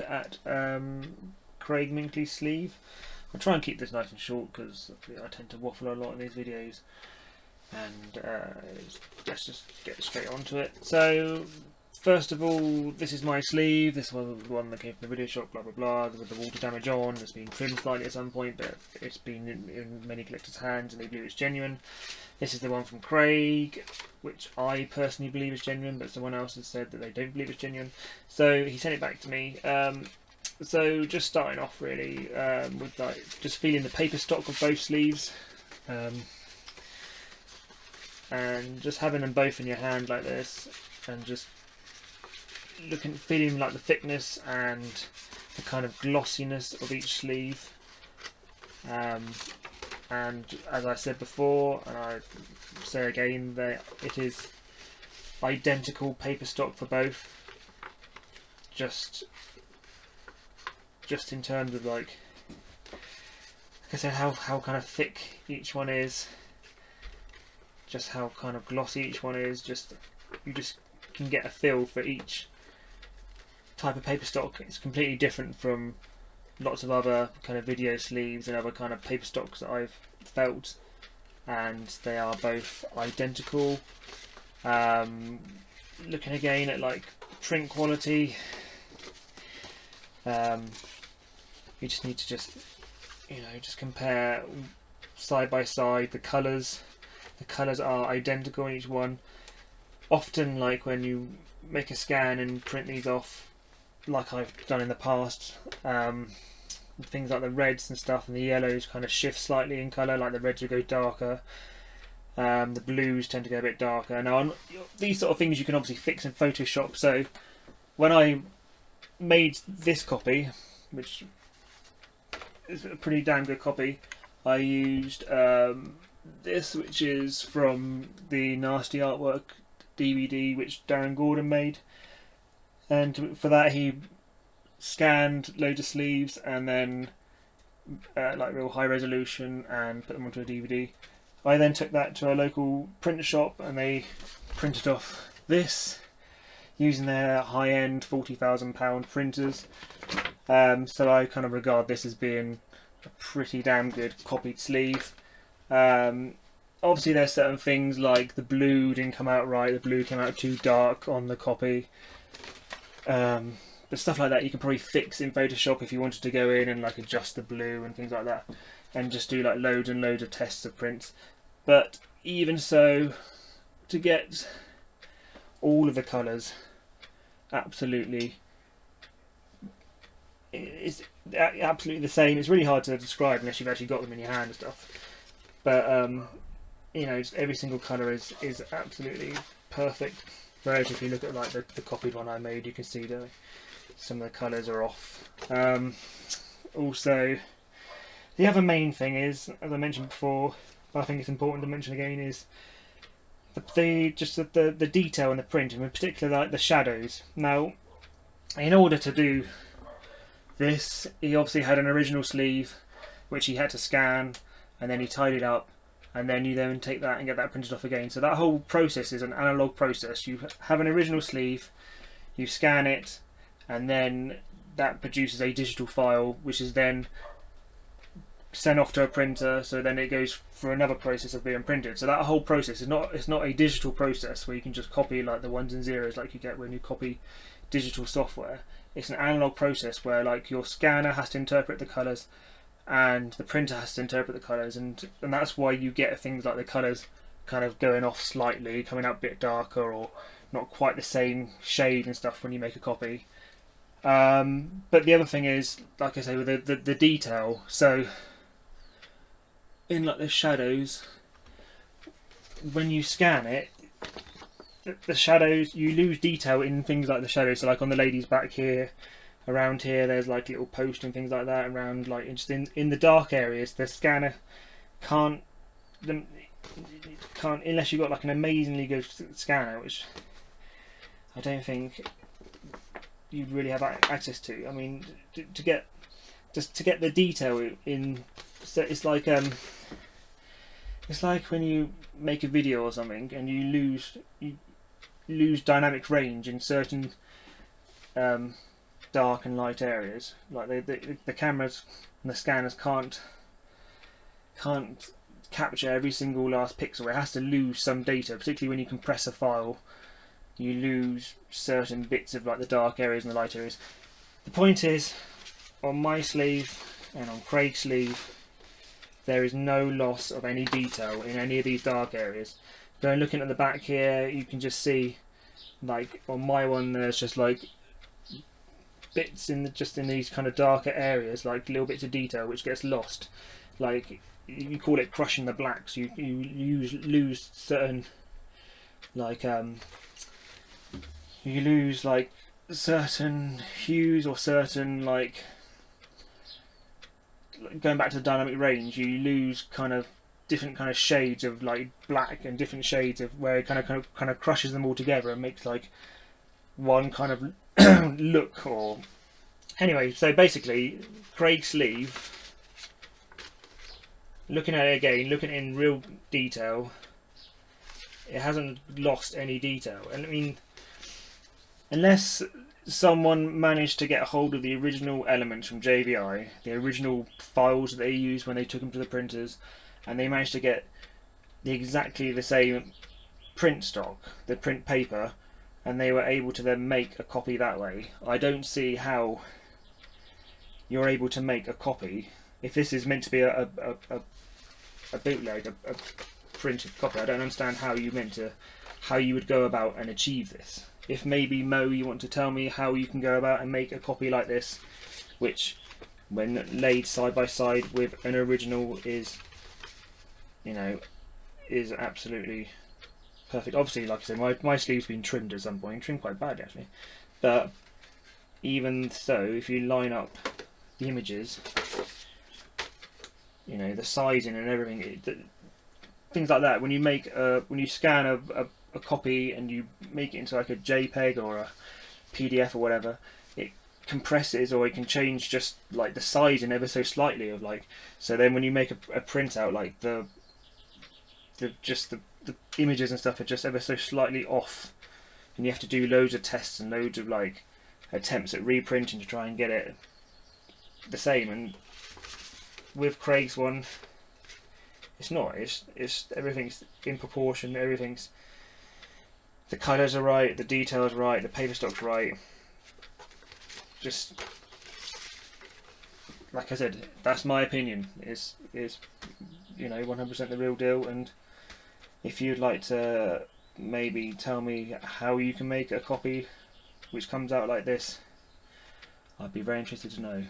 at Craig Minkley's sleeve. I'll try and keep this nice and short because I tend to waffle a lot in these videos, and let's just get straight onto it. So first of all, this is my sleeve. This was the one that came from the video shop, blah blah blah, with the water damage on. It's been trimmed slightly at some point, but it's been in many collectors' hands and they believe it's genuine. This is the one from Craig, which I personally believe is genuine, but someone else has said that they don't believe it's genuine. So he sent it back to me. So just starting off really with like just feeling the paper stock of both sleeves, and just having them both in your hand like this, and just feeling like the thickness and the kind of glossiness of each sleeve. And as I said before, and I say again, that it is identical paper stock for both. Just in terms of like I said, how kind of thick each one is, just how kind of glossy each one is. You just can get a feel for each type of paper stock. It's completely different from lots of other kind of video sleeves and other kind of paper stocks that I've felt, and they are both identical. Looking again at like print quality, you just need to just compare side by side the colours. The colours are identical in each one. Often, like when you make a scan and print these off, like I've done in the past, things like the reds and stuff and the yellows kind of shift slightly in colour, like the reds will go darker, the blues tend to go a bit darker. Now these sort of things you can obviously fix in Photoshop, so when I made this copy, which is a pretty damn good copy, I used this, which is from the Nasty Artwork DVD which Darren Gordon made, and for that he scanned loads of sleeves and then like real high resolution and put them onto a DVD. I then took that to a local print shop and they printed off this using their high-end £40,000 printers. So I kind of regard this as being a pretty damn good copied sleeve. Obviously there's certain things like the blue didn't come out right, the blue came out too dark on the copy. But stuff like that you can probably fix in Photoshop if you wanted to go in and like adjust the blue and things like that, and just do like loads and loads of tests of prints. But even so, to get all of the colours absolutely, it's absolutely the same. It's really hard to describe unless you've actually got them in your hand and stuff. But just every single colour is absolutely perfect. Whereas if you look at like the copied one I made, you can see that some of the colours are off. Also, the other main thing is, as I mentioned before, but I think it's important to mention again, is the detail in the print, and in particular like the shadows. Now, in order to do this, he obviously had an original sleeve which he had to scan, and then he tidied up, and then you then take that and get that printed off again. So that whole process is an analog process. You have an original sleeve, you scan it, and then that produces a digital file which is then sent off to a printer, so then it goes for another process of being printed. So that whole process is not a digital process where you can just copy like the ones and zeros like you get when you copy digital software. It's an analog process where like your scanner has to interpret the colours and the printer has to interpret the colours, and that's why you get things like the colours kind of going off slightly, coming out a bit darker or not quite the same shade and stuff when you make a copy. But the other thing is, like I say, with the detail. So in like the shadows, when you scan it, the shadows, you lose detail in things like the shadows. So like on the lady's back here, around here, there's like little posts and things like that around, like just in the dark areas. The scanner can't unless you've got like an amazingly good scanner, which I don't think you'd really have access to. I mean, to get the detail in, so it's like when you make a video or something and you lose dynamic range in certain dark and light areas. Like the cameras and the scanners can't capture every single last pixel. It has to lose some data, particularly when you compress a file. You lose certain bits of like the dark areas and the light areas. The point is, on my sleeve and on Craig's sleeve, there is no loss of any detail in any of these dark areas. Going looking at the back here, you can just see, like on my one, there's just like bits in these kind of darker areas, like little bits of detail which gets lost. Like you call it crushing the blacks. You lose certain like you lose like certain hues or certain like going back to the dynamic range. You lose kind of different kind of shades of like black and different shades of where it kind of crushes them all together and makes like one kind of look. Or anyway, so basically Craig's sleeve, looking at it again, looking in real detail, it hasn't lost any detail. And I mean, unless someone managed to get a hold of the original elements from JVI, the original files that they used when they took them to the printers, and they managed to get exactly the same print stock, the print paper, and they were able to then make a copy that way, I don't see how you're able to make a copy. If this is meant to be a bootleg, a printed copy, I don't understand how you would go about and achieve this. If maybe Mo, you want to tell me how you can go about and make a copy like this, which when laid side by side with an original is, you know, is absolutely perfect. Obviously, like I said, my sleeve's been trimmed at some point, trimmed quite badly actually, but even so, if you line up the images, you know, the sizing and everything, things like that, when you scan a copy and you make it into like a JPEG or a PDF or whatever, it compresses, or it can change just like the sizing ever so slightly of like, so then when you make a printout, like the images and stuff are just ever so slightly off, and you have to do loads of tests and loads of like attempts at reprinting to try and get it the same. And with Craig's one, it's not. It's everything's in proportion. Everything's, the colours are right, the details are right, the paper stock's right. Just like I said, that's my opinion. Is you know, 100% the real deal. And if you'd like to maybe tell me how you can make a copy which comes out like this, I'd be very interested to know.